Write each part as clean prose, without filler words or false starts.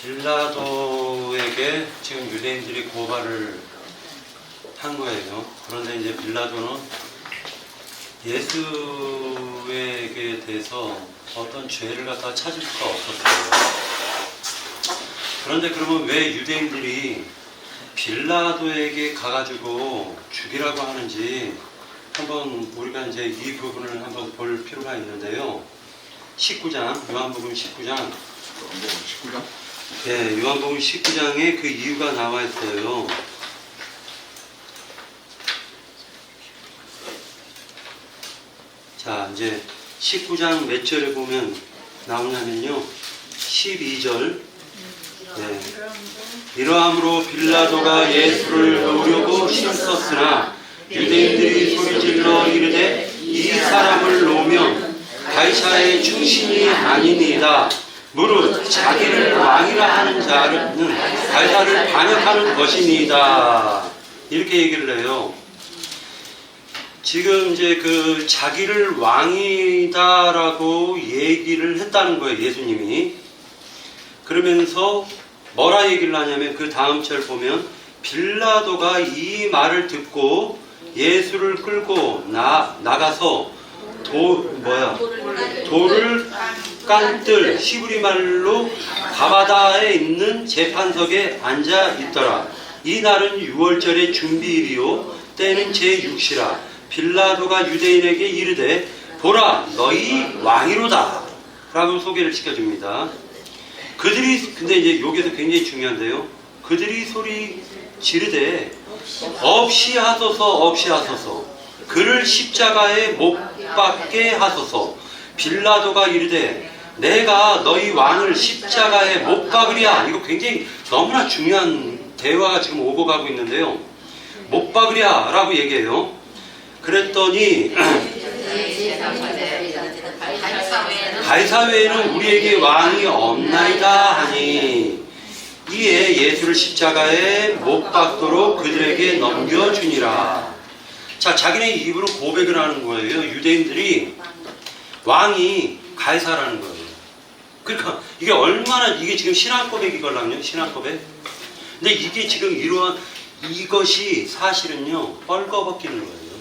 빌라도에게 지금 유대인들이 고발을 한 거예요. 그런데 이제 빌라도는 예수에게 대해서 어떤 죄를 갖다 찾을 수가 없었어요. 그런데 그러면 왜 유대인들이 빌라도에게 가가지고 죽이라고 하는지 한번 우리가 이제 이 부분을 한번 볼 필요가 있는데요. 19장, 요한복음 19장. 네, 요한복음 19장에 그 이유가 나와 있어요. 자, 이제 19장 몇 절에 보면 나오냐면요. 12절. 네. 이러함으로 빌라도가 예수를 놓으려고 힘썼으나 유대인들이 소리질러 이르되 이 사람을 놓으면 가이사의 충신이 아니니이다. 무릇 자기를 왕이라 하는 자는 가이사를 반역하는 것이니이다. 이렇게 얘기를 해요. 지금 이제 그 자기를 왕이다라고 얘기를 했다는 거예요, 예수님이. 그러면서 뭐라 얘기를 하냐면 그 다음 절 보면 빌라도가 이 말을 듣고 예수를 끌고 나가서 돌을 깐뜰 히브리 말로 가바다에 있는 재판석에 앉아 있더라. 이 날은 6월절의 준비일이요 때는 제6시라. 빌라도가 유대인에게 이르되 보라 너희 왕이로다 라고 소개를 시켜줍니다. 그들이 근데 이제 여기서 굉장히 중요한데요. 그들이 소리 지르되 없이 하소서 그를 십자가에 못 박게 하소서. 빌라도가 이르되 내가 너희 왕을 십자가에 못 박으랴. 이거 굉장히 너무나 중요한 대화가 지금 오고 가고 있는데요. 못 박으랴 라고 얘기해요. 그랬더니 가이사 외에는 우리에게 왕이 없나이다 하니 이에 예수를 십자가에 못 박도록 그들에게 넘겨주니라. 자, 자기네 입으로 고백을 하는 거예요. 유대인들이 왕이 가이사라는 거예요. 그러니까 이게 얼마나 이게 지금 신앙 고백이걸랑요. 신앙 고백. 근데 이게 지금 이러한 이것이 사실은요 뻘거벗기는 거예요.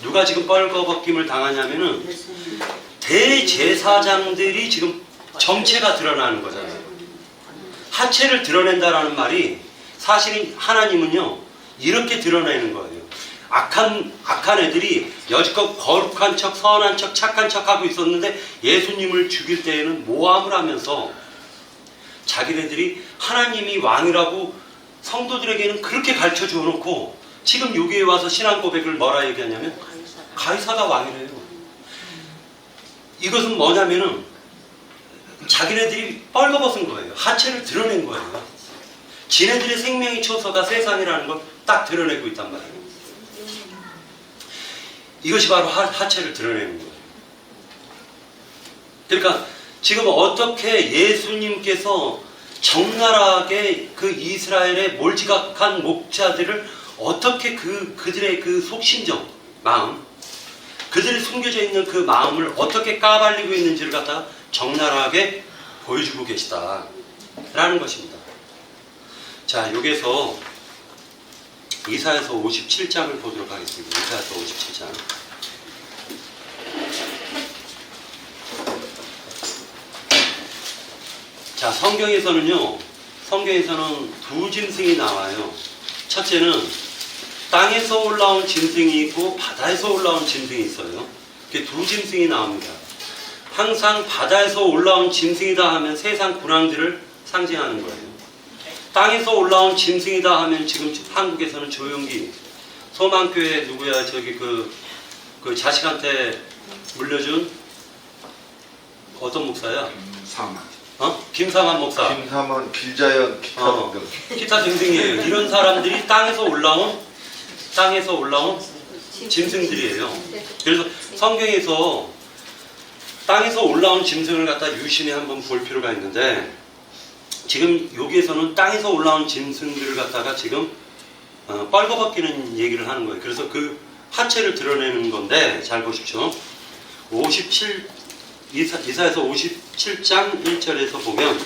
누가 지금 뻘거벗김을 당하냐면은 대제사장들이 지금 정체가 드러나는 거잖아요. 하체를 드러낸다라는 말이 사실은 하나님은요 이렇게 드러내는 거예요. 악한 애들이 여지껏 거룩한 척, 선한 척, 착한 척 하고 있었는데 예수님을 죽일 때에는 모함을 하면서 자기네들이 하나님이 왕이라고 성도들에게는 그렇게 가르쳐 주어놓고 지금 여기에 와서 신앙 고백을 뭐라 얘기하냐면 가이사가 왕이래요. 이것은 뭐냐면은 자기네들이 뻘거벗은 거예요. 하체를 드러낸 거예요. 지네들의 생명의 초서가 세상이라는 걸 딱 드러내고 있단 말이에요. 이것이 바로 하체를 드러내는 거예요. 그러니까 지금 어떻게 예수님께서 적나라하게 그 이스라엘의 몰지각한 목자들을 어떻게 그들의 그 속심정, 마음, 그들이 숨겨져 있는 그 마음을 어떻게 까발리고 있는지를 갖다 적나라하게 보여주고 계시다라는 것입니다. 자, 여기서 이사야서 57장을 보도록 하겠습니다. 이사야서 57장. 자, 성경에서는 두 짐승이 나와요. 첫째는 땅에서 올라온 짐승이 있고 바다에서 올라온 짐승이 있어요. 이렇게 두 짐승이 나옵니다. 항상 바다에서 올라온 짐승이다 하면 세상 군왕들을 상징하는 거예요. 땅에서 올라온 짐승이다 하면 지금 한국에서는 조용기, 소망교회 누구야 저기 그 자식한테 물려준 어떤 목사야? 김상환 목사. 김삼원, 길자연, 기타 등등. 기타 등등이에요. 이런 사람들이 땅에서 올라온 짐승들이에요. 그래서 성경에서 땅에서 올라온 짐승을 갖다 유심히 한번 볼 필요가 있는데 지금 여기에서는 땅에서 올라온 짐승들을 갖다가 지금 뻘거벗기는 얘기를 하는 거예요. 그래서 그 하체를 드러내는 건데 잘 보십시오. 이사야서 57장 1절에서 보면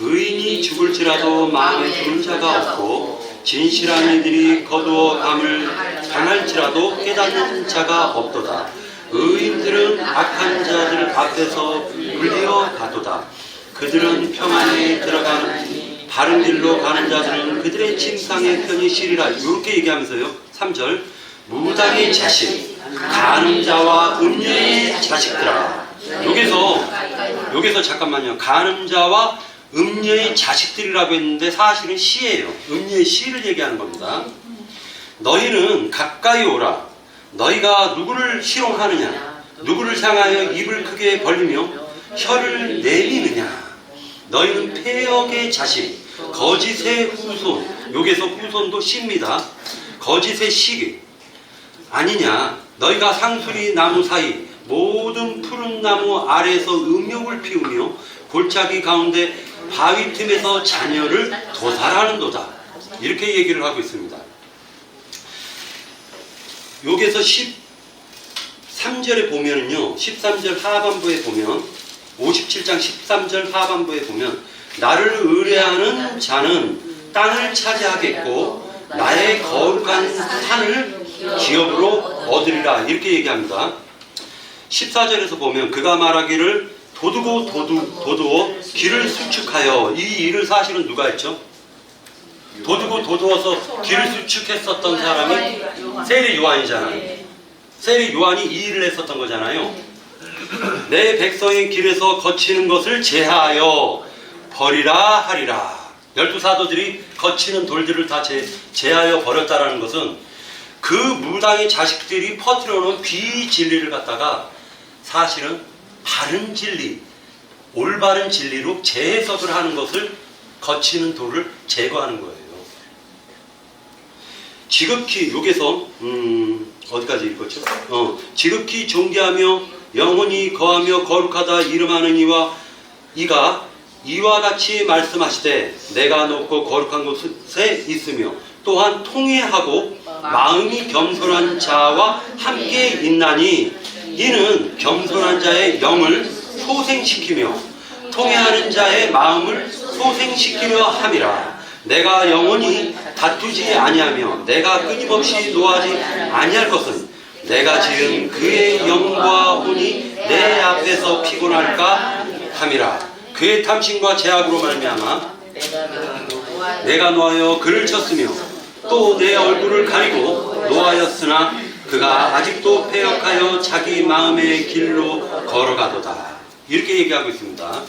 의인이 죽을지라도 마음에 두는 자가 없고 진실한 이들이 거두어 감을 당할지라도 깨닫는 자가 없도다. 의인들은 악한 자들 앞에서 불리어 가도다. 그들은 평안에 들어가는 바른 길로 가는 자들은 그들의 침상에 편히 쉬리라. 이렇게 얘기하면서요. 3절 무당의 자식 간음자와 음녀의 자식들아. 여기서 잠깐만요. 간음자와 음녀의 자식들이라고 했는데 사실은 시예요. 음녀의 시를 얘기하는 겁니다. 너희는 가까이 오라. 너희가 누구를 희롱하느냐? 누구를 향하여 입을 크게 벌리며 혀를 내미느냐? 너희는 폐역의 자식, 거짓의 후손. 여기서 후손도 시입니다. 거짓의 시 아니냐? 너희가 상수리 나무 사이 모든 푸른 나무 아래에서 음욕을 피우며 골짜기 가운데 바위 틈에서 자녀를 도살하는도다. 이렇게 얘기를 하고 있습니다. 여기서 13절에 보면은요, 13절 하반부에 보면, 57장 13절 하반부에 보면, 나를 의뢰하는 자는 땅을 차지하겠고, 나의 거룩한 산을 기업으로 얻으리라. 이렇게 얘기합니다. 14절에서 보면, 그가 말하기를 도두어 길을 수축하여. 이 일을 사실은 누가 했죠? 도두어서 길을 수축했었던 사람이 세리 요한이잖아요. 세리 요한이 이 일을 했었던 거잖아요. 내 백성의 길에서 거치는 것을 제하여 버리라 하리라. 12사도들이 거치는 돌들을 다 제하여 버렸다라는 것은 그 무당의 자식들이 퍼뜨려 놓은 비진리를 갖다가 사실은 바른 진리, 올바른 진리로 재해석을 하는 것을 거치는 돌을 제거하는 거예요. 지극히 여기서 어디까지 읽었죠? 지극히 존귀하며 영원히 거하며 거룩하다 이름하는 이가 이와 같이 말씀하시되 내가 높고 거룩한 곳에 있으며 또한 통회하고 마음이 겸손한 자와 함께 있나니 이는 겸손한 자의 영을 소생시키며 통회하는 자의 마음을 소생시키려 함이라. 내가 영원히 다투지 아니하며 내가 끊임없이 노하지 아니할 것은 내가 지은 그의 영과 혼이 내 앞에서 피곤할까 함이라. 그의 탐심과 제약으로 말미암아 내가 노하여 그를 쳤으며 또 내 얼굴을 가리고 노하였으나 그가 아직도 패역하여 자기 마음의 길로 걸어가도다. 이렇게 얘기하고 있습니다.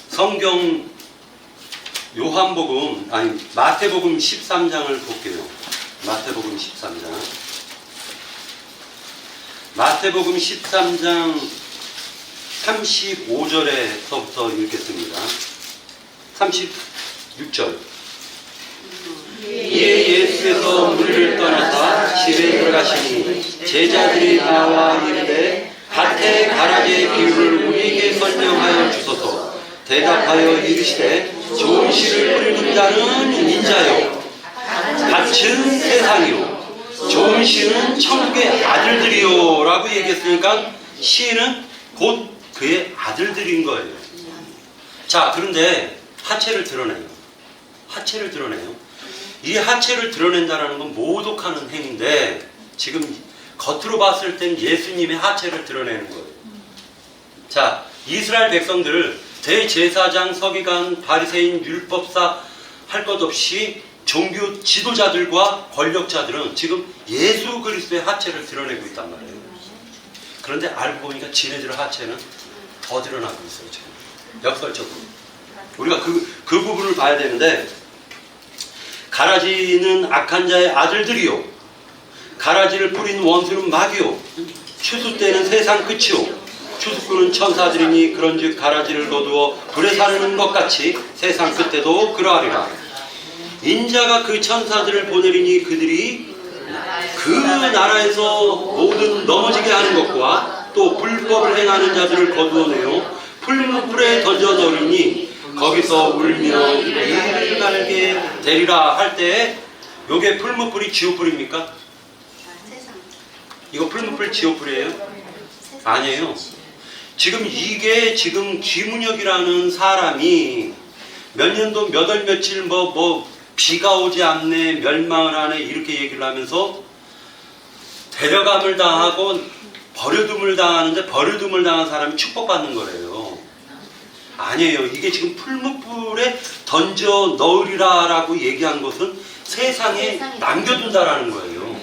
성경 마태복음 13장을 볼게요. 마태복음 13장. 마태복음 13장 35절에서부터 읽겠습니다. 36절. 이에 예수께서 무리를 떠나사 집에 들어가시니 제자들이 나와 이르되 밭에 가라지의 비유를 우리에게 설명하여 주소서. 대답하여 이르시되 좋은 씨를 뿌리는 자는 인자요 밭은 세상이요 좋은 씨는 천국의 아들들이요 라고 얘기했으니까 씨는 곧 그의 아들들인 거예요. 자, 그런데 하체를 드러내요. 이 하체를 드러낸다는 건 모독하는 행위인데 지금 겉으로 봤을 땐 예수님의 하체를 드러내는 거예요. 자, 이스라엘 백성들 대제사장, 서기관, 바리새인, 율법사 할 것 없이 종교 지도자들과 권력자들은 지금 예수 그리스도의 하체를 드러내고 있단 말이에요. 그런데 알고 보니까 지네들의 하체는 더 드러나고 있어요. 지금. 역설적으로. 우리가 그 부분을 봐야 되는데 가라지는 악한 자의 아들들이요 가라지를 뿌린 원수는 마귀요 추수 때는 세상 끝이요 추수꾼은 천사들이니 그런즉 가라지를 거두어 불에 사르는 것 같이 세상 끝에도 그러하리라. 인자가 그 천사들을 보내리니 그들이 그 나라에서 모든 넘어지게 하는 것과 또 불법을 행하는 자들을 거두어내어 풀무불에 던져 넣으리니 거기서 울며 이를 갈게 되리라. 할 때 요게 풀무불이 지옥불입니까? 이거 풀무불 지옥불이에요? 아니에요. 지금 이게 지금 김은혁이라는 사람이 몇 년도 몇 월 며칠 비가 오지 않네, 멸망을 하네 이렇게 얘기를 하면서 데려감을 당하고 버려둠을 당하는데 버려둠을 당한 사람이 축복받는 거래요. 아니에요. 이게 지금 풀무불에 던져 넣으리라 라고 얘기한 것은 세상에 남겨둔다라는 거예요.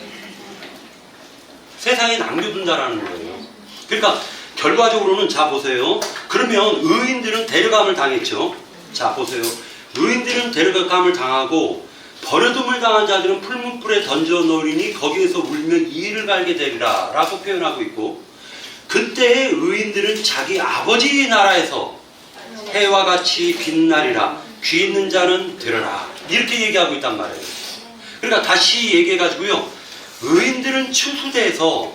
세상에 남겨둔다라는 거예요. 그러니까 결과적으로는 자 보세요. 그러면 의인들은 데려감을 당했죠. 자 보세요. 의인들은 데려감을 당하고 버려둠을 당한 자들은 풀무불에 던져 놓으리니 거기에서 울며 이를 갈게 되리라 라고 표현하고 있고, 그때의 의인들은 자기 아버지 나라에서 해와 같이 빛나리라. 귀 있는 자는 들으라. 이렇게 얘기하고 있단 말이에요. 그러니까 다시 얘기해가지고요. 의인들은 추수돼서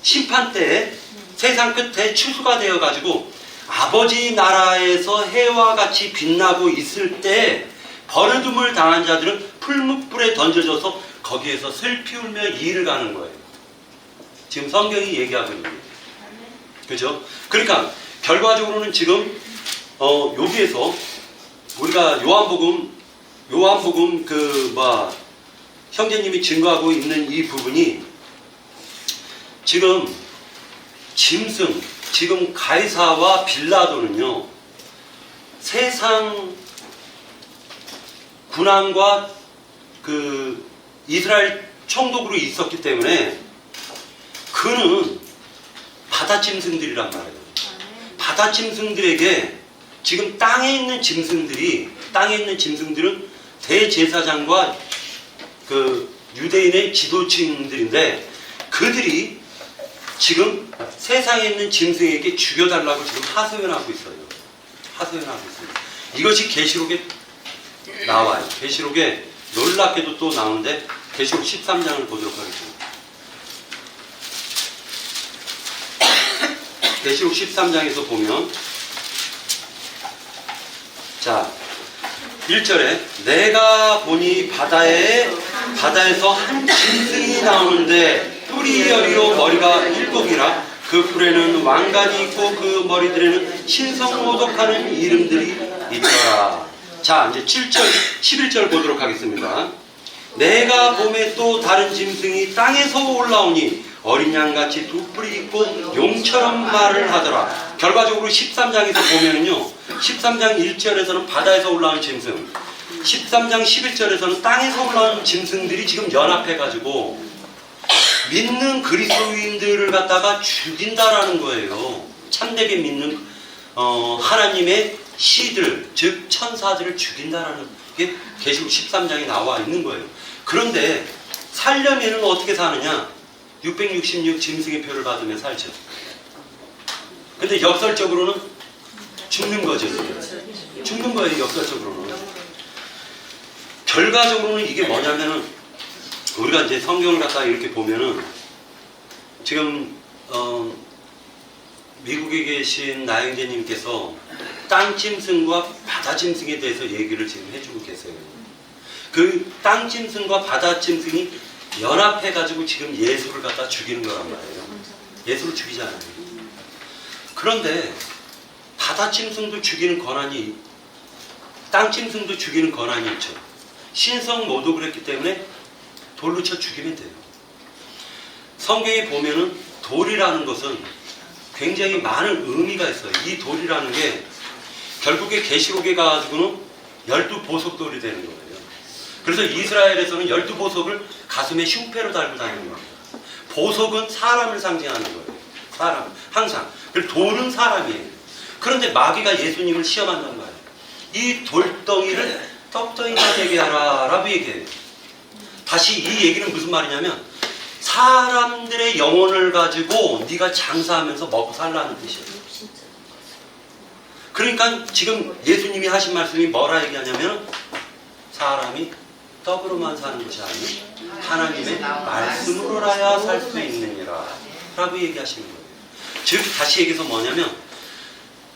심판 때 세상 끝에 추수가 되어가지고 아버지 나라에서 해와 같이 빛나고 있을 때 버려둠을 당한 자들은 풀무불에 던져져서 거기에서 슬피 울며 이를 가는 거예요. 지금 성경이 얘기하고 있는 거예요. 그죠? 그러니까 결과적으로는 지금 여기에서 우리가 요한복음 형제님이 증거하고 있는 이 부분이 지금 짐승, 지금 가이사와 빌라도는요, 세상 군왕과 그 이스라엘 총독으로 있었기 때문에 그는 바다 짐승들이란 말이에요. 바다 짐승들에게 지금 땅에 있는 짐승들은 대제사장과 그 유대인의 지도층들인데, 그들이 지금 세상에 있는 짐승에게 죽여달라고 지금 하소연하고 있어요. 하소연하고 있습니다. 이것이 계시록에 나와요. 계시록에 놀랍게도 또 나오는데 계시록 13장을 보도록 하겠습니다. 계시록 13장에서 보면, 자 1절에 내가 보니 바다에서 한 짐승이 나오는데 뿔이 열이요 머리가 일곱이라 그 뿔에는 왕관이 있고 그 머리들에는 신성모독하는 이름들이 있더라. 자 이제 7절 11절 보도록 하겠습니다. 내가 봄에 또 다른 짐승이 땅에서 올라오니 어린 양같이 두 뿔이 있고 용처럼 말을 하더라. 결과적으로 13장에서 보면은요, 13장 1절에서는 바다에서 올라오는 짐승, 13장 11절에서는 땅에서 올라오는 짐승들이 지금 연합해가지고 믿는 그리스도인들을 갖다가 죽인다라는 거예요. 참되게 믿는 하나님의 시들, 즉 천사들을 죽인다라는 게 계시록 13장에 나와 있는 거예요. 그런데 살려면은 어떻게 사느냐? 666 짐승의 표를 받으면 살죠. 근데 역설적으로는 죽는 거죠. 죽는 거예요, 역설적으로는. 결과적으로는 이게 뭐냐면은, 우리가 이제 성경을 갖다가 이렇게 보면은, 지금 미국에 계신 나영재님께서 땅짐승과 바다짐승에 대해서 얘기를 지금 해주고 계세요. 그 땅짐승과 바다짐승이 연합해가지고 지금 예수를 갖다 죽이는 거란 말이에요. 예수를 죽이잖아요. 그런데 바다짐승도 죽이는 권한이, 땅짐승도 죽이는 권한이 있죠. 신성모독을 했기 때문에 돌로 쳐 죽이면 돼요. 성경에 보면은 돌이라는 것은 굉장히 많은 의미가 있어요. 이 돌이라는 게 결국에 계시록에 가가지고는 12보석돌이 되는 거예요. 그래서 이스라엘에서는 12보석을 가슴에 흉패로 달고 다니는 겁니다. 보석은 사람을 상징하는 거예요. 사람, 항상. 그리고 돌은 사람이에요. 그런데 마귀가 예수님을 시험한단 말이에요. 이 돌덩이를 떡덩이가 되게 하라 라고 얘기해요. 다시 이 얘기는 무슨 말이냐면, 사람들의 영혼을 가지고 네가 장사하면서 먹고 살라는 뜻이에요. 그러니까 지금 예수님이 하신 말씀이 뭐라 얘기하냐면, 사람이 떡으로만 사는 것이 아니고 하나님의 말씀으로라야 살 수 있느니라 라고 얘기하시는 거예요. 즉 다시 얘기해서 뭐냐면,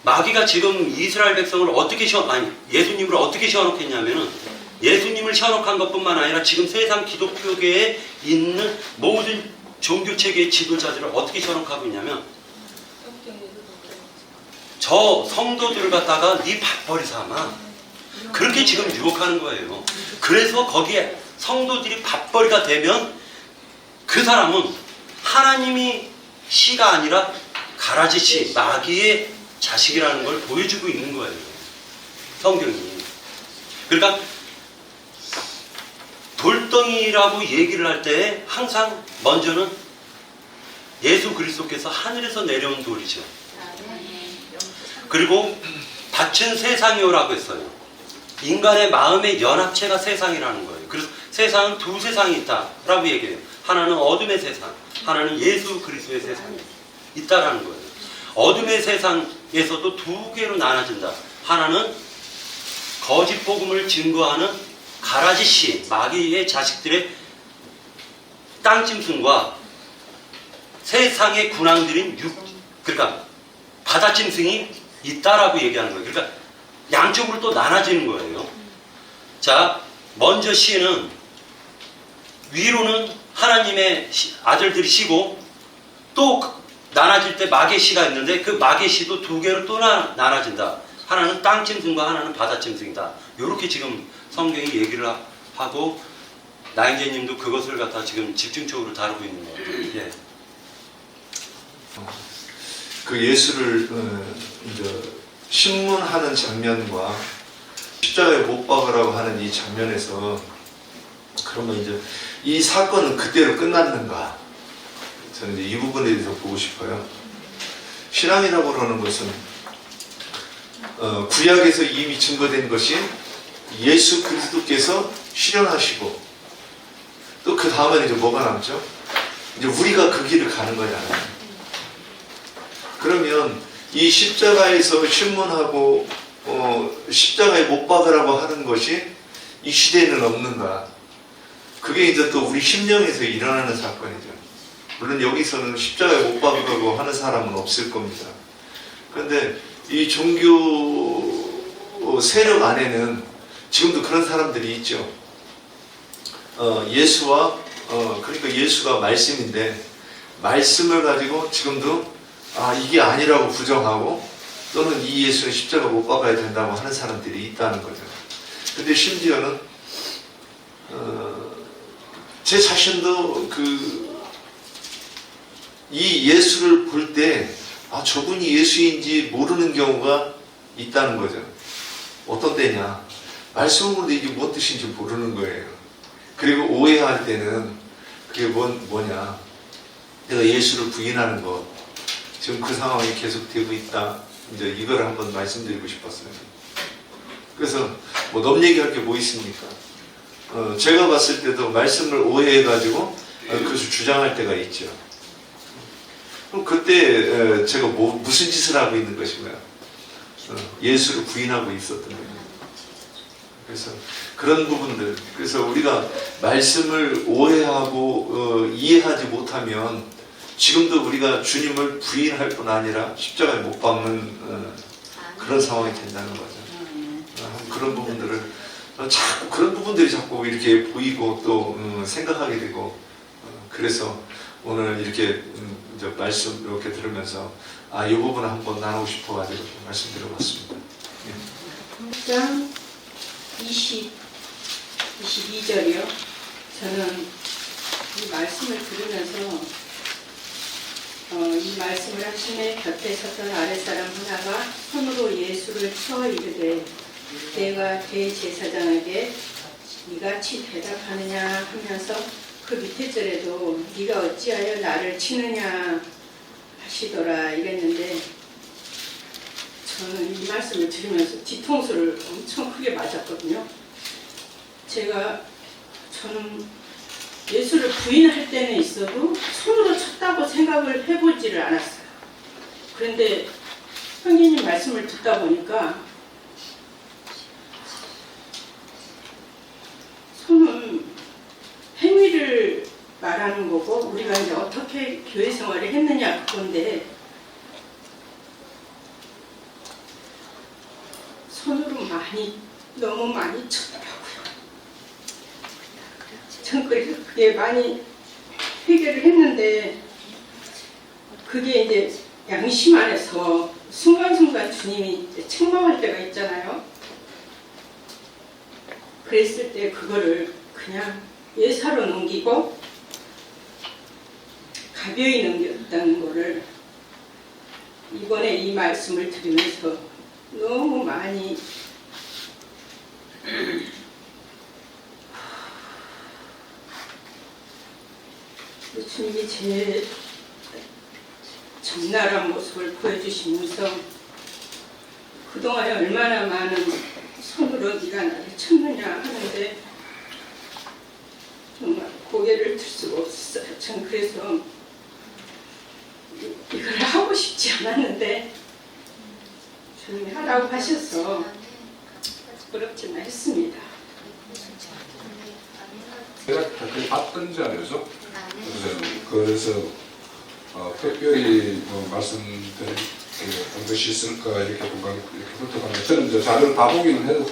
마귀가 지금 이스라엘 백성을 예수님을 어떻게 시원했냐면은, 예수님을 시원한 것뿐만 아니라 지금 세상 기독교계에 있는 모든 종교체계의 지도자들을 어떻게 시원하고 있냐면, 저 성도들을 갖다가 네 밥벌이 삼아. 그렇게 지금 유혹하는 거예요. 그래서 거기에 성도들이 밥벌이가 되면 그 사람은 하나님이 씨가 아니라 가라지 씨, 마귀의 자식이라는 걸 보여주고 있는 거예요. 성경이. 그러니까 돌덩이라고 얘기를 할 때 항상 먼저는 예수 그리스도께서 하늘에서 내려온 돌이죠. 그리고 밭은 세상이오라고 했어요. 인간의 마음의 연합체가 세상이라는 거예요. 그래서 세상은 두 세상이 있다라고 얘기해요. 하나는 어둠의 세상, 하나는 예수 그리스도의 세상이 있다라는 거예요. 어둠의 세상에서도 두 개로 나눠진다. 하나는 거짓 복음을 증거하는 가라지 씨, 마귀의 자식들의 땅짐승과 세상의 군왕들인 그러니까 바다짐승이 있다라고 얘기하는 거예요. 그러니까 양쪽으로 또 나눠지는 거예요. 자, 먼저 씨는 위로는 하나님의 아들들이 씨고 또 나눠질 때 마귀의 씨가 있는데 그 마귀의 씨도 두 개로 또 나눠진다. 하나는 땅짐승과 하나는 바다짐승이다. 이렇게 지금 성경이 얘기를 하고 나인재님도 그것을 갖다 지금 집중적으로 다루고 있는 것 같아요. 예. 그 예수를 이제 신문하는 장면과 십자가에 못 박으라고 하는 이 장면에서 그러면 이제 이 사건은 그대로 끝났는가? 저는 이제 이 부분에 대해서 보고 싶어요. 신앙이라고 하는 것은 구약에서 이미 증거된 것이 예수 그리스도께서 실현하시고 또 그 다음에 이제 뭐가 남죠? 이제 우리가 그 길을 가는 거잖아요. 그러면 이 십자가에서 신문하고 십자가에 못 박으라고 하는 것이 이 시대에는 없는가? 그게 이제 또 우리 심령에서 일어나는 사건이죠. 물론 여기서는 십자가에 못 박으라고 하는 사람은 없을 겁니다. 그런데 이 종교 세력 안에는 지금도 그런 사람들이 있죠. 예수와 그러니까 예수가 말씀인데 말씀을 가지고 지금도 이게 아니라고 부정하고 또는 이 예수는 십자가 못 박아야 된다고 하는 사람들이 있다는 거죠. 근데 심지어는 제 자신도 이 예수를 볼 때 저분이 예수인지 모르는 경우가 있다는 거죠. 어떤 때냐? 말씀으로 이게 뭔 뜻인지 모르는 거예요. 그리고 오해할 때는 그게 뭐냐? 내가 예수를 부인하는 것. 지금 그 상황이 계속되고 있다. 이제 이걸 한번 말씀드리고 싶었어요. 그래서 넘 얘기할 게 뭐 있습니까? 제가 봤을 때도 말씀을 오해해가지고 그것을 주장할 때가 있죠. 그럼 그때 제가 무슨 짓을 하고 있는 것인가요? 예수를 부인하고 있었던 거예요. 그래서 그런 부분들, 그래서 우리가 말씀을 오해하고 이해하지 못하면 지금도 우리가 주님을 부인할 뿐 아니라 십자가에 못 박는 그런 상황이 된다는 거죠. 그런 부분들을 자꾸 그런 부분들이 자꾸 이렇게 보이고 또 생각하게 되고 그래서 오늘 이렇게 이제 말씀 이렇게 들으면서 이 부분을 한번 나누고 싶어가지고 말씀드려봤습니다. 6장 22절이요. 저는 이 말씀을 들으면서 이 말씀을 하심에 곁에 섰던 아랫사람 하나가 손으로 예수를 쳐 이르되 내가 대제사장에게 이같이 대답하느냐 하면서 그 밑에 절에도 네가 어찌하여 나를 치느냐 하시더라 이랬는데 저는 이 말씀을 들으면서 뒤통수를 엄청 크게 맞았거든요. 저는 예수를 부인할 때는 있어도 손으로 쳤다고 생각을 해보지를 않았어요. 그런데 형제님 말씀을 듣다 보니까 손은 행위를 말하는 거고 우리가 이제 어떻게 교회 생활을 했느냐 그건데 손으로 너무 많이 쳤더라고요. 전 그래서 그게 많이 해결을 했는데 그게 이제 양심 안에서 순간순간 주님이 이제 책망할 때가 있잖아요. 그랬을 때 그거를 그냥 예사로 넘기고 가벼이 넘겼다는 거를 이번에 이 말씀을 들으면서 너무 많이 주님이 제 적나라한 모습을 보여주시면서 그동안에 얼마나 많은 손으로 네가 나를 쳤느냐 하는데 정말 고개를 들 수가 없었어요. 전 그래서 이걸 하고 싶지 않았는데 주님이 하라고 하셔서 부끄럽지만 했습니다. 제가 댓글 봤던 자료죠. 그래서 특별히 말씀드릴 것이 있을까 이렇게 훑어봤는데 저는 이제 자료를 다 보기는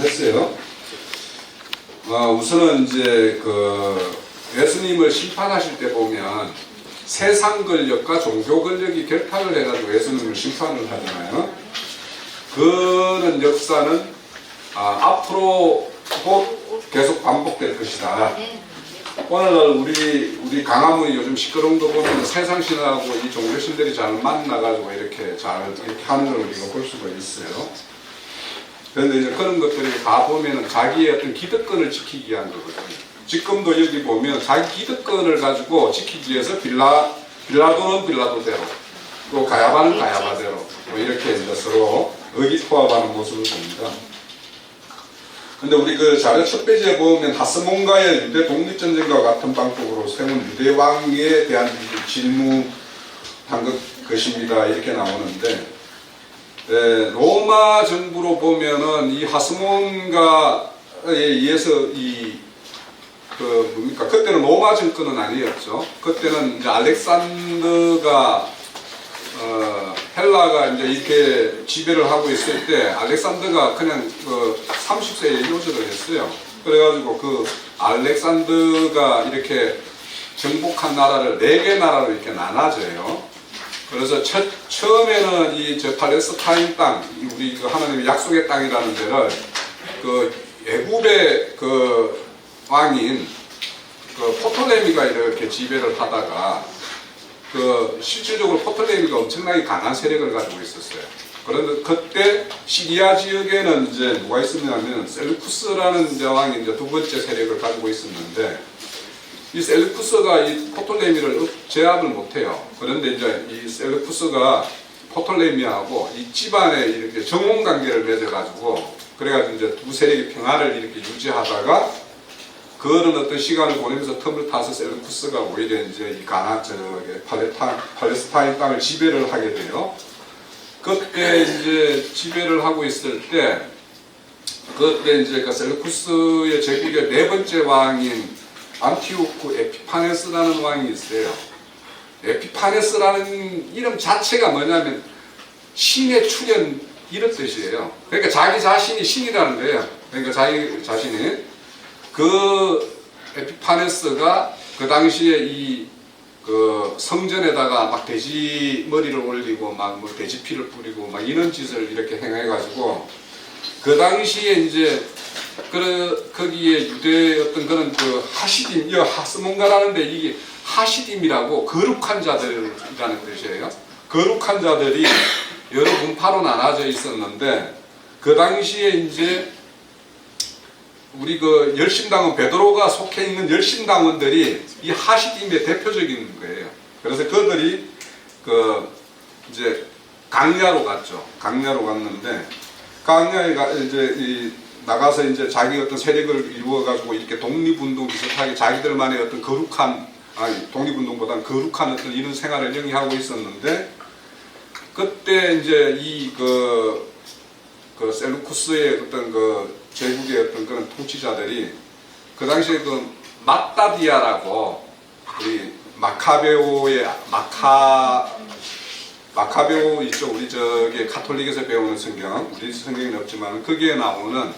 했어요. 우선은 이제 그 예수님을 심판하실 때 보면 세상 권력과 종교 권력이 결탁을 해가지고 예수님을 심판을 하잖아요. 그런 역사는 앞으로 곧 계속 반복될 것이다. 오늘날 우리 강화문이 요즘 시끄러운 거 보면 세상 신하고 이 종교 신들이 잘 만나가지고 이렇게 하는 걸 우리가 볼 수가 있어요. 그런데 이제 그런 것들이 다 보면은 자기의 어떤 기득권을 지키기 위한 거거든요. 지금도 여기 보면 자기 기득권을 가지고 지키기 위해서 빌라도는 빌라도대로, 또 가야바는 가야바대로, 뭐 이렇게 이제 서로 의기투합하는 모습을 봅니다. 근데 우리 그 자료 첫 페이지에 보면 하스몬가의 유대 독립전쟁과 같은 방법으로 세운 유대왕에 대한 질문한 것입니다. 이렇게 나오는데, 로마 정부로 보면은 이 하스몬가에 의해서 그때는 로마 정권은 아니었죠. 그때는 이제 알렉산더가 헬라가 이제 이렇게 지배를 하고 있을 때 알렉산더가 그냥 30세에 요절을 했어요. 그래가지고 그 알렉산더가 이렇게 정복한 나라를 4개 나라로 이렇게 나눠져요. 그래서 처음에는 이 팔레스타인 땅, 우리 그 하나님의 약속의 땅이라는 데를 그 애굽의 그 왕인 그 포톨레미가 이렇게 지배를 하다가 그 실질적으로 포톨레미가 엄청나게 강한 세력을 가지고 있었어요. 그런데 그때 시리아 지역에는 이제 누가 있었냐면 셀루쿠스라는 이제 왕이 이제 두 번째 세력을 가지고 있었는데 이 셀루쿠스가 이 포톨레미를 제압을 못해요. 그런데 이제 이 셀루쿠스가 포톨레미하고 이 집안에 이렇게 정혼 관계를 맺어가지고 그래가지고 이제 두 세력의 평화를 이렇게 유지하다가 그런 어떤 시간을 보내면서 틈을 타서 셀루쿠스가 오히려 이제 이 팔레스타인 땅을 지배를 하게 돼요. 그때 이제 지배를 하고 있을 때, 그때 이제 그 셀루쿠스의 제국의 4번째 왕인 안티오쿠 에피파네스라는 왕이 있어요. 에피파네스라는 이름 자체가 뭐냐면 신의 출현 이런 뜻이에요. 그러니까 자기 자신이 신이라는 거예요. 그러니까 자기 자신이 그 에피파네스가 그 당시에 이 그 성전에다가 막 돼지 머리를 올리고 막 뭐 돼지 피를 뿌리고 막 이런 짓을 이렇게 행해가지고 그 당시에 이제 거기에 유대 어떤 그런 그 하시딤, 하스몬가라는데 이게 하시딤이라고 거룩한 자들이라는 뜻이에요. 거룩한 자들이 여러 분파로 나눠져 있었는데 그 당시에 이제 우리 그 열심당원 베드로가 속해 있는 열심당원들이 이 하시딤의 대표적인 거예요. 그래서 그들이 그 이제 강야로 갔죠. 강야로 갔는데 강야에 이제 나가서 이제 자기 어떤 세력을 이루어 가지고 이렇게 독립운동 비슷하게 자기들만의 어떤 독립운동보다는 거룩한 어떤 이런 생활을 영위하고 있었는데 그때 이제 그 셀루쿠스의 어떤 그 제국의 어떤 그런 통치자들이 그 당시에 그 마따디아라고 우리 마카베오의 마카베오 있죠. 우리 저기 가톨릭에서 배우는 성경, 우리 성경에는 없지만 거기에 나오는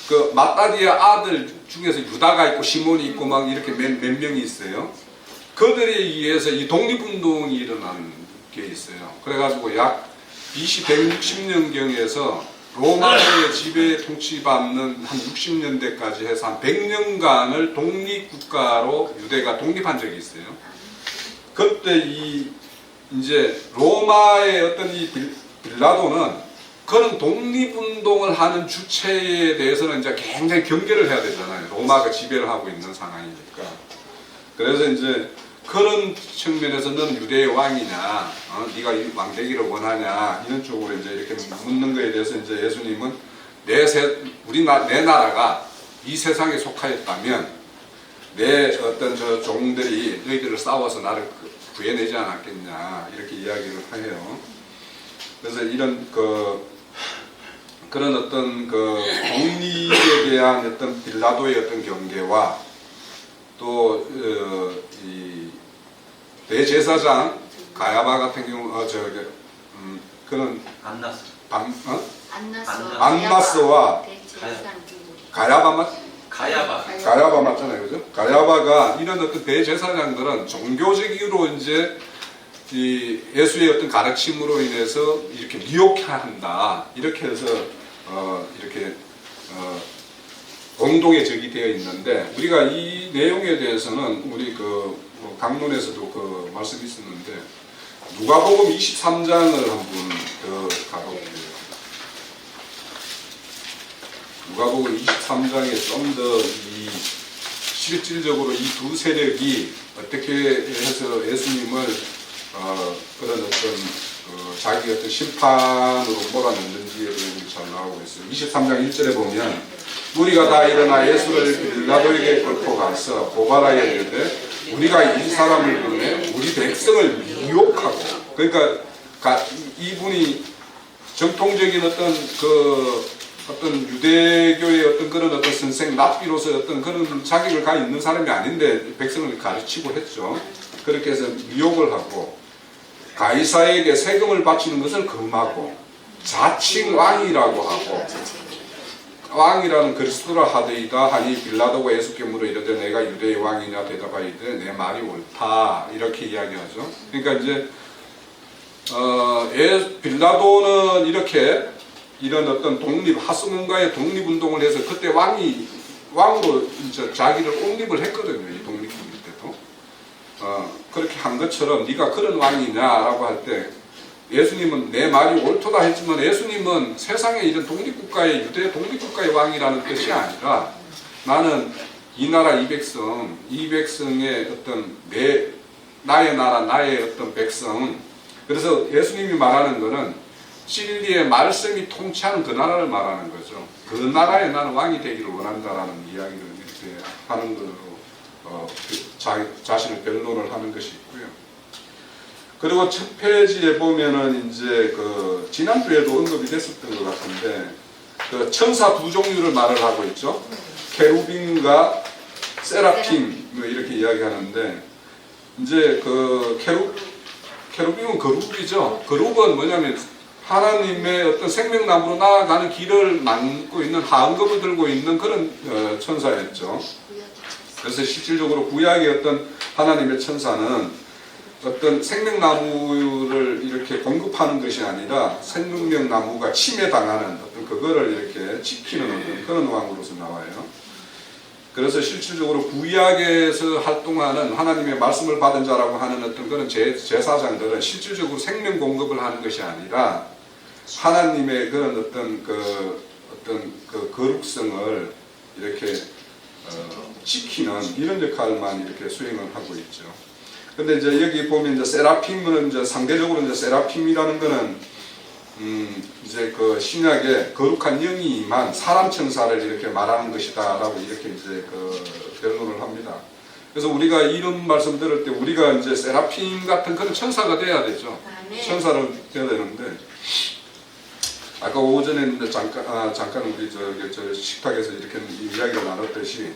그 마따디아 아들 중에서 유다가 있고 시몬이 있고 막 이렇게 몇 명이 있어요. 그들에 의해서 이 독립운동이 일어난 게 있어요. 그래가지고 약 BC 160년경에서 로마의 지배 통치받는 한 60년대까지 해서 한 100년간을 독립국가로 유대가 독립한 적이 있어요. 그때 이제 로마의 어떤 이 빌라도는 그런 독립운동을 하는 주체에 대해서는 이제 굉장히 경계를 해야 되잖아요. 로마가 지배를 하고 있는 상황이니까. 그래서 이제 그런 측면에서는 유대의 왕이냐, 네가 이 왕되기를 원하냐 이런 쪽으로 이제 이렇게 묻는 거에 대해서 이제 예수님은 내 나라가 이 세상에 속하였다면 내 어떤 저 종들이 너희들을 싸워서 나를 구해내지 않았겠냐 이렇게 이야기를 해요. 그래서 이런 그런 어떤 독립에 대한 어떤 빌라도의 어떤 경계와 또 이 대제사장 가야바 같은 경우 그런 안나스와 가야바 맞잖아요, 그죠? 가야바가 이런 어떤 대제사장들은 종교적으로 이제 이 예수의 어떤 가르침으로 인해서 이렇게 미혹해야 한다 이렇게 해서 이렇게 공동의 적이 되어 있는데 우리가 이 내용에 대해서는 우리 강론에서도 그 말씀이 있었는데 누가복음 23장을 한번 더 가볼게요. 누가복음 23장에 좀 더 실질적으로 이 두 세력이 어떻게 해서 예수님을 그런 어떤 자기 어떤 심판으로 몰아넣는지에 대해서 잘 나오고 있어요. 23장 1절에 보면 우리가 다 일어나 예수를 빌라도에게 끌고 가서 고발하여 이르되 우리가 이 사람을 보내 우리 백성을 미혹하고 그러니까 이분이 정통적인 어떤 유대교의 어떤 그런 어떤 선생 랍비로서 어떤 그런 자격을 가지고 있는 사람이 아닌데 백성을 가르치고 했죠. 그렇게 해서 미혹을 하고 가이사에게 세금을 바치는 것을 금하고 자칭 왕이라고 하고 왕이라는 그리스도라 하되이다 하니 빌라도가 예수께 물어 이르되 내가 유대의 왕이냐 대답하이되 내 말이 옳다 이렇게 이야기하죠. 그러니까 이제 빌라도는 이렇게 이런 어떤 하스몬가의 독립운동을 해서 그때 왕으로 이제 자기를 옹립을 했거든요. 이 독립운동 때도 그렇게 한 것처럼 네가 그런 왕이냐라고 할 때 예수님은 내 말이 옳도다 했지만 예수님은 세상에 이런 독립국가의 유대 독립국가의 왕이라는 뜻이 아니라 나는 이 나라 이 백성의 어떤 나의 나라 나의 어떤 백성 그래서 예수님이 말하는 것은 진리의 말씀이 통치하는 그 나라를 말하는 거죠. 그 나라에 나는 왕이 되기를 원한다라는 이야기를 이렇게 하는 걸로 자신의 변론을 하는 것이 있고요. 그리고 첫 페이지에 보면은 이제 지난주에도 언급이 됐었던 것 같은데 천사 두 종류를 말을 하고 있죠. 케루빔과 세라핌 이렇게 이야기하는데 이제 케루빔은 거룩이죠. 거룩은 뭐냐면 하나님의 어떤 생명나무로 나아가는 길을 막고 있는 하은검을 들고 있는 그런 천사였죠. 그래서 실질적으로 구약의 어떤 하나님의 천사는 어떤 생명나무를 이렇게 공급하는 것이 아니라 생명나무가 침해당하는 어떤 그거를 이렇게 지키는 어떤 그런 왕으로서 나와요. 그래서 실질적으로 구약에서 활동하는 하나님의 말씀을 받은 자라고 하는 어떤 그런 제사장들은 실질적으로 생명 공급을 하는 것이 아니라 하나님의 그런 어떤 거룩성을 이렇게 지키는 이런 역할만 이렇게 수행을 하고 있죠. 근데 이제 여기 보면 이제 세라핌은 이제 상대적으로 이제 세라핌이라는 거는 이제 신약에 거룩한 영이만 사람 천사를 이렇게 말하는 것이다라고 이렇게 이제 변론을 합니다. 그래서 우리가 이런 말씀 들을 때 우리가 이제 세라핌 같은 그런 천사가 돼야 되죠. 천사를 돼야 되는데 아까 오전에 이제 잠깐 우리 저 식탁에서 이렇게 이야기를 나눴듯이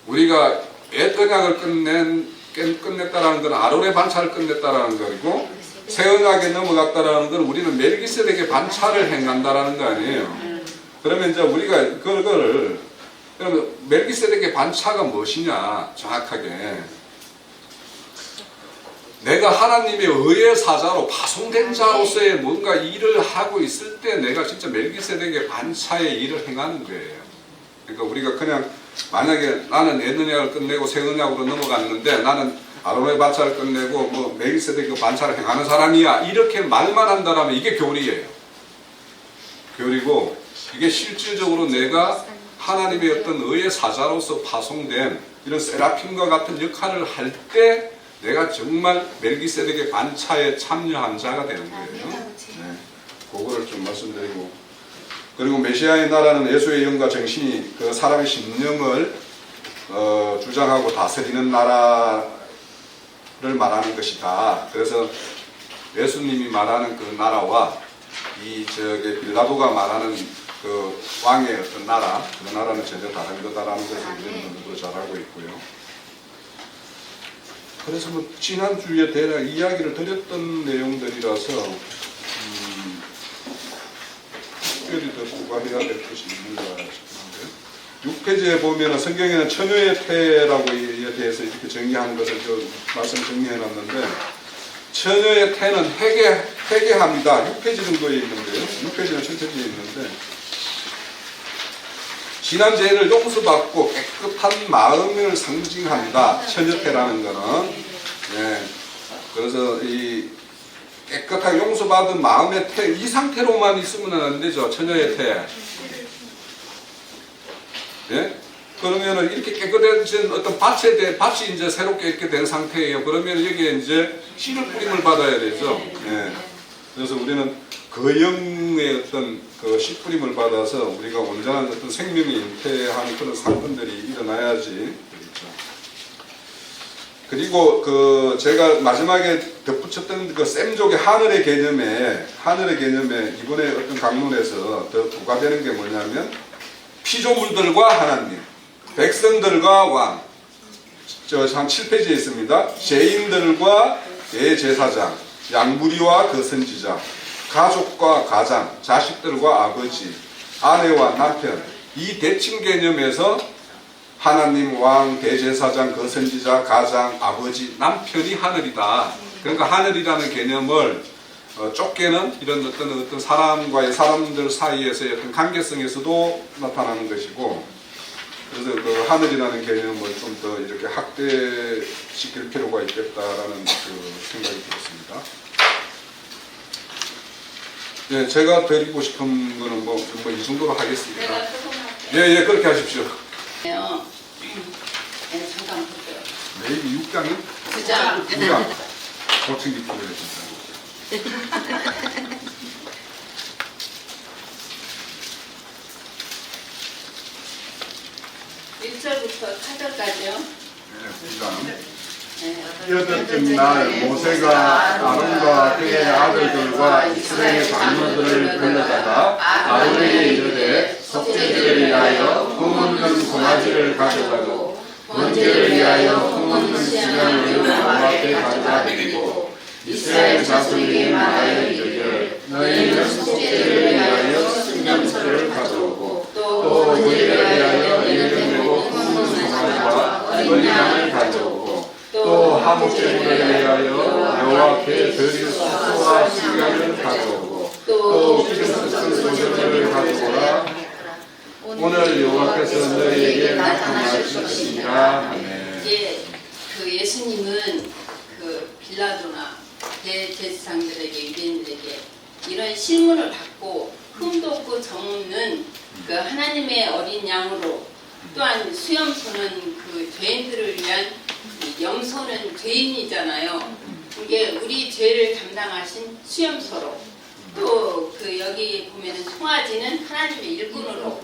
우리가 옛언약을 끝냈다라는 건 아론의 반차를 끝냈다라는 거고 새 언약에 넘어갔다라는 건 우리는 멜기세덱의 반차를 행한다라는 거 아니에요. 그러면 이제 우리가 그러면 멜기세덱의 반차가 무엇이냐 정확하게 내가 하나님의 의의 사자로 파송된 자로서의 뭔가 일을 하고 있을 때 내가 진짜 멜기세덱의 반차의 일을 행하는 거예요. 그러니까 우리가 그냥 만약에 나는 옛언약을 끝내고 새 언약으로 넘어갔는데 나는 아론의 반차를 끝내고 뭐 멜기세덱의 반차를 행하는 사람이야 이렇게 말만 한다면 이게 교리예요. 교리고 이게 실질적으로 내가 하나님의 어떤 의의 사자로서 파송된 이런 세라핌과 같은 역할을 할 때 내가 정말 멜기세덱의 반차에 참여한 자가 되는 거예요. 네. 그거를 좀 말씀드리고, 그리고 메시아의 나라는 예수의 영과 정신이 그 사람의 심령을 주장하고 다스리는 나라를 말하는 것이다. 그래서 예수님이 말하는 그 나라와 이 저기 빌라도가 말하는 그 왕의 어떤 나라, 그 나라는 전혀 다른 거다라는 것을 우리는 너무도 잘 알고 있고요. 그래서 뭐 지난주에 대략 이야기를 드렸던 내용들이라서 특별히 더 부과해야 될 것이 있는가 싶은데, 6페이지에 보면 성경에는 처녀의 태라고에 대해서 이렇게 정의한 것을 말씀 정리해놨는데, 처녀의 태는 회개합니다. 6페이지 정도에 있는데요. 6페이지는 10페이지에 있는데, 지난 죄를 용서받고 깨끗한 마음을 상징한다. 처녀태라는 거는. 예. 그래서 이 깨끗하게 용서받은 마음의 태, 이 상태로만 있으면 안 되죠. 처녀의 태. 예? 그러면은 이렇게 깨끗해진 어떤 밭이 이제 새롭게 이렇게 된 상태예요. 그러면 여기에 이제 씨를 뿌림을 받아야 되죠. 예. 그래서 우리는 그 영의 어떤 그 씨뿌림을 받아서 우리가 온전한 어떤 생명이 잉태하는 그런 사건들이 일어나야지 되겠죠. 그리고 그 제가 마지막에 덧붙였던 그 셈족의 하늘의 개념에 이번에 어떤 강론에서 더 부과되는 게 뭐냐면 피조물들과 하나님, 백성들과 왕, 저 한 7페이지에 있습니다. 죄인들과 대제사장, 양무리와 그 선지자, 가족과 가장, 자식들과 아버지, 아내와 남편, 이 대칭 개념에서 하나님, 왕, 대제사장, 그 선지자, 가장, 아버지, 남편이 하늘이다. 그러니까 하늘이라는 개념을 좁게는 이런 어떤 사람들 사이에서의 어떤 관계성에서도 나타나는 것이고, 그래서 그 하늘이라는 개념을 좀 더 이렇게 확대시킬 필요가 있겠다라는 그 생각이 들었습니다. 네, 제가 드리고 싶은 거는 뭐 이 정도로 하겠습니다. 예, 그렇게 하십시오. 네, 잠깐 볼게요. 내일이 6장이? 9장. 9장. 고층 깊게 되겠습니다. 1절부터 4절까지요. 네, 9장. 여덟째 날 모세가 아론과 그의 아들들과 이스라엘 장로들을 불러다가 아론에게 이르되 속죄제를 위하여 흠없는 송아지를 가져가고 번제를 위하여 흠없는 시간을 여호와 앞에 가져다 드리고 이스라엘 자손에게 말하여 이르되 너희는 속죄제를 위하여 순념소를 가져오고 또 번제를 위하여 1년 되고 흠없는 송아지와 어린 양을 가져오고 또 화목제물을 위하여 여호와 앞에 드릴 수소와 수양을 가져오고 또 기름 섞은 소제물을 가져오라. 오늘 여호와께서 너희에게 나타나실 것이니라. 아멘. 이제 그 예수님은 그 빌라도나 대제사장들에게 유대인들에게 이런 실문을 받고 흠도 없고 정없는 그 하나님의 어린 양으로, 또한 수염소는 그 죄인들을 위한 염소는 죄인이잖아요. 이게 우리 죄를 담당하신 수염소로, 또 그 여기 보면은 송아지는 하나님의 일꾼으로,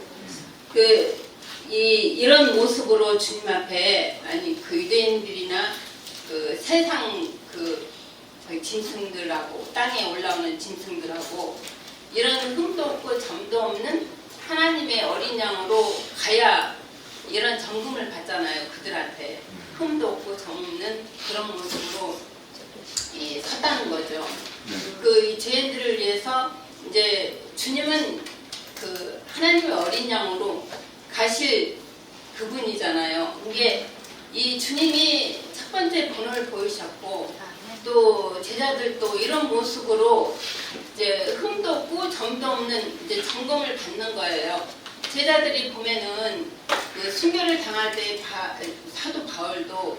이런 모습으로 주님 앞에, 아니 그 유대인들이나 그 세상 그 짐승들하고 땅에 올라오는 짐승들하고 이런 흠도 없고 점도 없는 하나님의 어린 양으로 가야 이런 정금을 받잖아요. 그들한테 흠도 없고 점 없는 그런 모습으로 섰다는 거죠. 그 죄인들을 위해서 이제 주님은 그 하나님의 어린 양으로 가실 그분이잖아요. 이게 이 주님이 첫 번째 본을 보이셨고 또 제자들도 이런 모습으로 이제 흠도 없고 점도 없는 이제 점검을 받는 거예요. 제자들이 보면은 그 순교를 당할 때 사도 바울도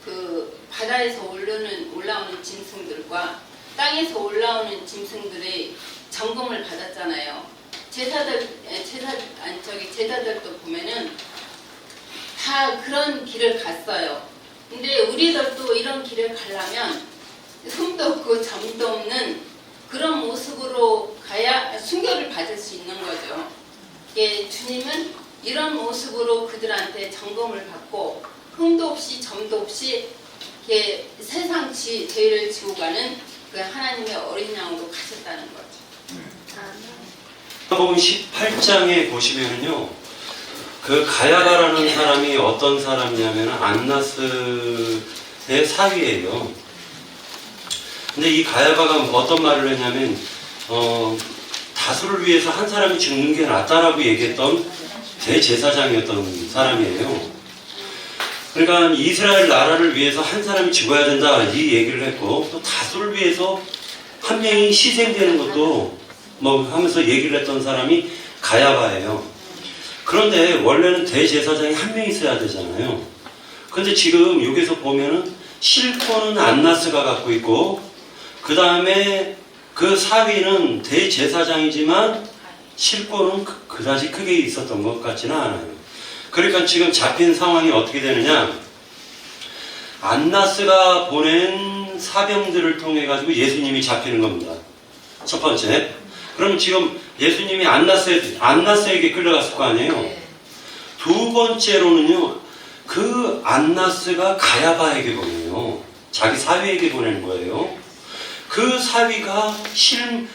그 바다에서 올라오는 짐승들과 땅에서 올라오는 짐승들의 점검을 받았잖아요. 제자들도 보면은 다 그런 길을 갔어요. 근데 우리들도 이런 길을 가려면 흠도 없고 점도 없는 그런 모습으로 가야 순교를 받을 수 있는 거죠. 예, 주님은 이런 모습으로 그들한테 점검을 받고 흠도 없이 점도 없이 세상 죄를 지고 가는 그 하나님의 어린 양으로 가셨다는 거죠. 마태복음 18장에 보시면은요, 그 가야바라는 사람이 어떤 사람이냐면 안나스의 사위예요. 근데 이 가야바가 어떤 말을 했냐면 다수를 위해서 한 사람이 죽는 게 낫다라고 얘기했던 대제사장이었던 사람이에요. 그러니까 이스라엘 나라를 위해서 한 사람이 죽어야 된다 이 얘기를 했고, 또 다수를 위해서 한 명이 희생되는 것도 뭐 하면서 얘기를 했던 사람이 가야바예요. 그런데 원래는 대제사장이 한 명 있어야 되잖아요. 근데 지금 여기서 보면은 실권은 안나스가 갖고 있고, 그 다음에 그 사위는 대제사장이지만 실권은 그다지 크게 있었던 것 같지는 않아요. 그러니까 지금 잡힌 상황이 어떻게 되느냐, 안나스가 보낸 사병들을 통해 가지고 예수님이 잡히는 겁니다. 첫 번째. 그럼 지금 예수님이 안나스에게 끌려갔을 거 아니에요. 두 번째로는요, 그 안나스가 가야바에게 보내요. 자기 사위에게 보내는 거예요. 그 사위가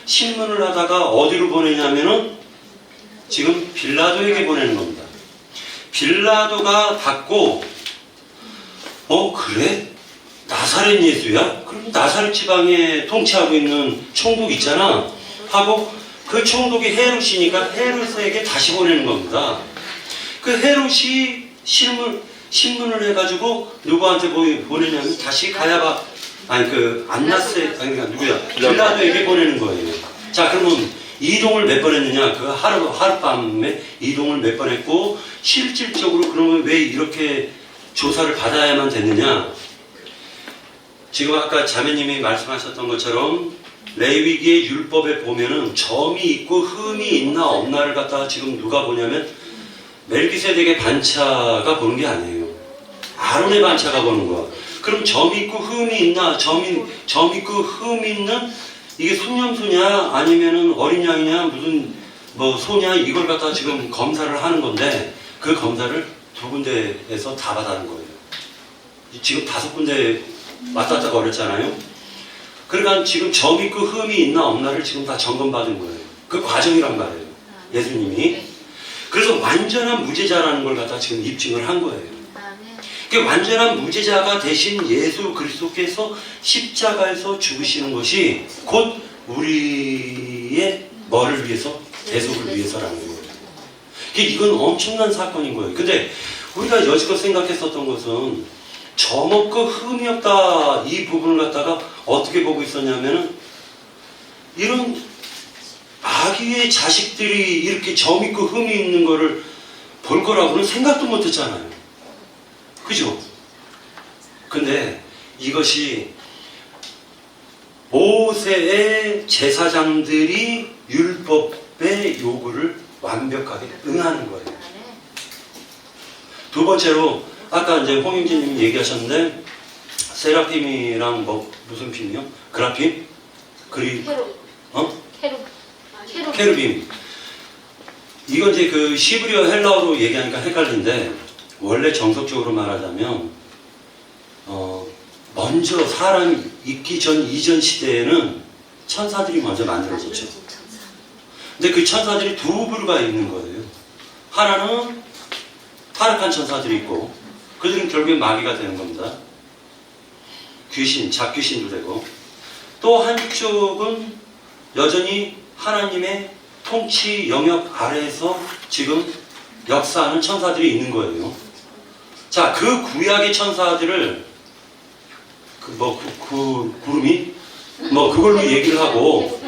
신문을 하다가 어디로 보내냐면은 지금 빌라도에게 보내는 겁니다. 빌라도가 받고, 그래? 나사렛 예수야? 그럼 나사렛 지방에 통치하고 있는 총독 있잖아 하고, 그 총독이 헤롯이니까 헤롯에게 다시 보내는 겁니다. 그 헤롯이 신문을 해가지고 누구한테 보내냐면 다시 빌라도에게 보내는 거예요. 자, 그러면 이동을 몇 번 했느냐? 그 하룻밤에 이동을 몇 번 했고, 실질적으로 그러면 왜 이렇게 조사를 받아야만 됐느냐? 지금 아까 자매님이 말씀하셨던 것처럼 레위기의 율법에 보면은 점이 있고 흠이 있나 없나를 갖다가 지금 누가 보냐면 멜기세덱의 반차가 보는 게 아니에요. 아론의 반차가 보는 거야. 그럼 점이 있고 흠이 있나, 점 있고 흠이 있는 이게 소년소냐 아니면은 어린 양이냐 무슨 소냐 이걸 갖다가 지금 검사를 하는 건데, 그 검사를 두 군데에서 다 받아는 거예요. 지금 5군데 왔다 갔다 거렸잖아요. 그러니까 지금 점 있고 흠이 있나 없나를 지금 다 점검받은 거예요. 그 과정이란 말이에요. 예수님이. 그래서 완전한 무죄자라는 걸 갖다 지금 입증을 한 거예요. 그 완전한 무죄자가 되신 예수 그리스도께서 십자가에서 죽으시는 것이 곧 우리의 뭐를 위해서? 대속을 위해서라는 거예요. 이건 엄청난 사건인 거예요. 근데 우리가 여지껏 생각했었던 것은 점 없고 흠이 없다 이 부분을 갖다가 어떻게 보고 있었냐면은, 이런 아기의 자식들이 이렇게 점 있고 흠이 있는 거를 볼 거라고는 생각도 못 했잖아요. 그죠? 근데 이것이 모세의 제사장들이 율법의 요구를 완벽하게 응하는 거예요. 두 번째로 아까 이제 홍영진님이 얘기하셨는데, 세라핌이랑 무슨 핌이요? 그라핌? 케루빔. 이건 이제 그 시브리어 헬라어로 얘기하니까 헷갈린데, 원래 정석적으로 말하자면 먼저 사람이 있기 전 이전 시대에는 천사들이 먼저 만들어졌죠. 근데 그 천사들이 두 부류가 있는 거예요. 하나는 타락한 천사들이 있고, 그들은 결국엔 마귀가 되는 겁니다. 귀신, 잡귀신도 되고, 또 한쪽은 여전히 하나님의 통치 영역 아래에서 지금 역사하는 천사들이 있는 거예요. 자, 그 구약의 천사들을 구름이 뭐 그걸로 얘기를 하고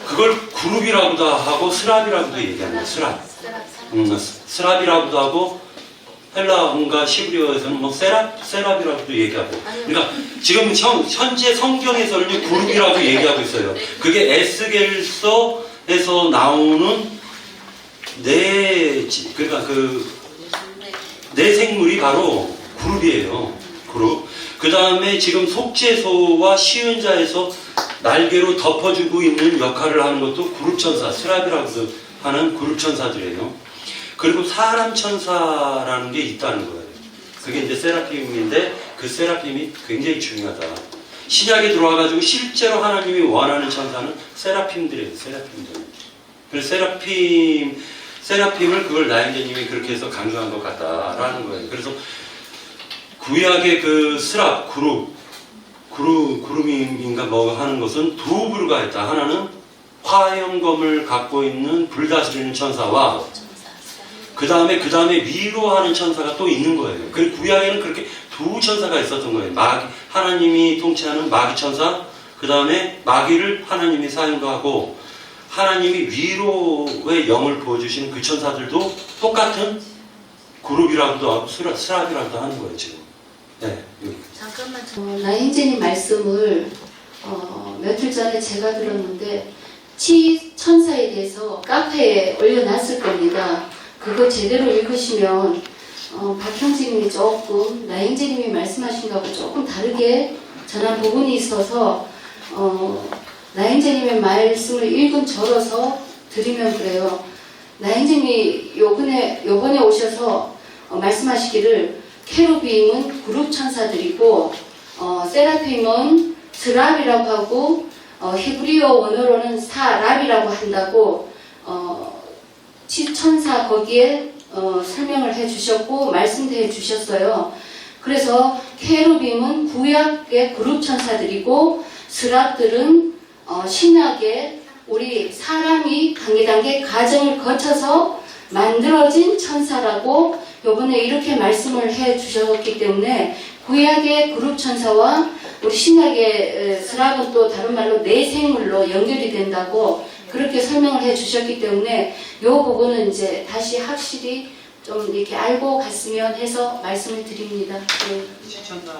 그걸 그룹이라고도 하고 스랍이라고도 얘기합니다. 스랍. 스랍이라고도 하고 헬라어인가 시브리어에서는 뭐 세랍이라고도 얘기하고. 그러니까 지금 현재 성경에서는 그룹이라고 얘기하고 있어요. 그게 에스겔서에서 나오는 그러니까 네 생물이 바로 그룹이에요. 그룹. 그 다음에 지금 속죄소와 시은자에서 날개로 덮어주고 있는 역할을 하는 것도 그룹천사, 스랍이라고 하는 그룹천사들이에요. 그리고 사람 천사라는 게 있다는 거예요. 그게 이제 세라핌인데 그 세라핌이 굉장히 중요하다. 신약에 들어와가지고 실제로 하나님이 원하는 천사는 세라핌들이에요. 세라핌들. 그래서 세라핌을 그걸 나인제님이 그렇게 해서 강조한 것 같다라는 거예요. 그래서 구약의 그 스랍, 구름인가 뭐 하는 것은 두 부류가 있다. 하나는 화염검을 갖고 있는 불다스리는 천사와 그 다음에 위로하는 천사가 또 있는 거예요. 그 구약에는 그렇게 두 천사가 있었던 거예요. 하나님이 통치하는 마귀 천사, 그 다음에 마귀를 하나님이 사용도 하고 하나님이 위로의 영을 부어주시는 그 천사들도 똑같은 그룹이라고도 하고 스랍이라고도 하는 거예요 지금. 네. 잠깐만. 나인제님 말씀을 며칠 전에 제가 들었는데 치천사에 대해서 카페에 올려놨을 겁니다. 그거 제대로 읽으시면 박형진님이 조금 나인제님이 말씀하신 거하고 조금 다르게 전한 부분이 있어서 나인제님의 말씀을 읽은 저로서 드리면 그래요. 나인제님이 요번에 오셔서 말씀하시기를 케루빔은 그룹 천사들이고 세라핌은 스랍이라고 하고 히브리어 원어로는 사랍이라고 한다고 치천사 거기에 설명을 해주셨고 말씀도 해주셨어요. 그래서 케루빔은 구약의 그룹 천사들이고 스랍들은 신약의 우리 사람이 단계단계 과정을 거쳐서 만들어진 천사라고 요번에 이렇게 말씀을 해 주셨기 때문에 구약의 그룹 천사와 우리 신약의 스랍은 또 다른 말로 네 생물로 연결이 된다고 그렇게 설명을 해 주셨기 때문에 요 부분은 이제 다시 확실히 좀 이렇게 알고 갔으면 해서 말씀을 드립니다. 네.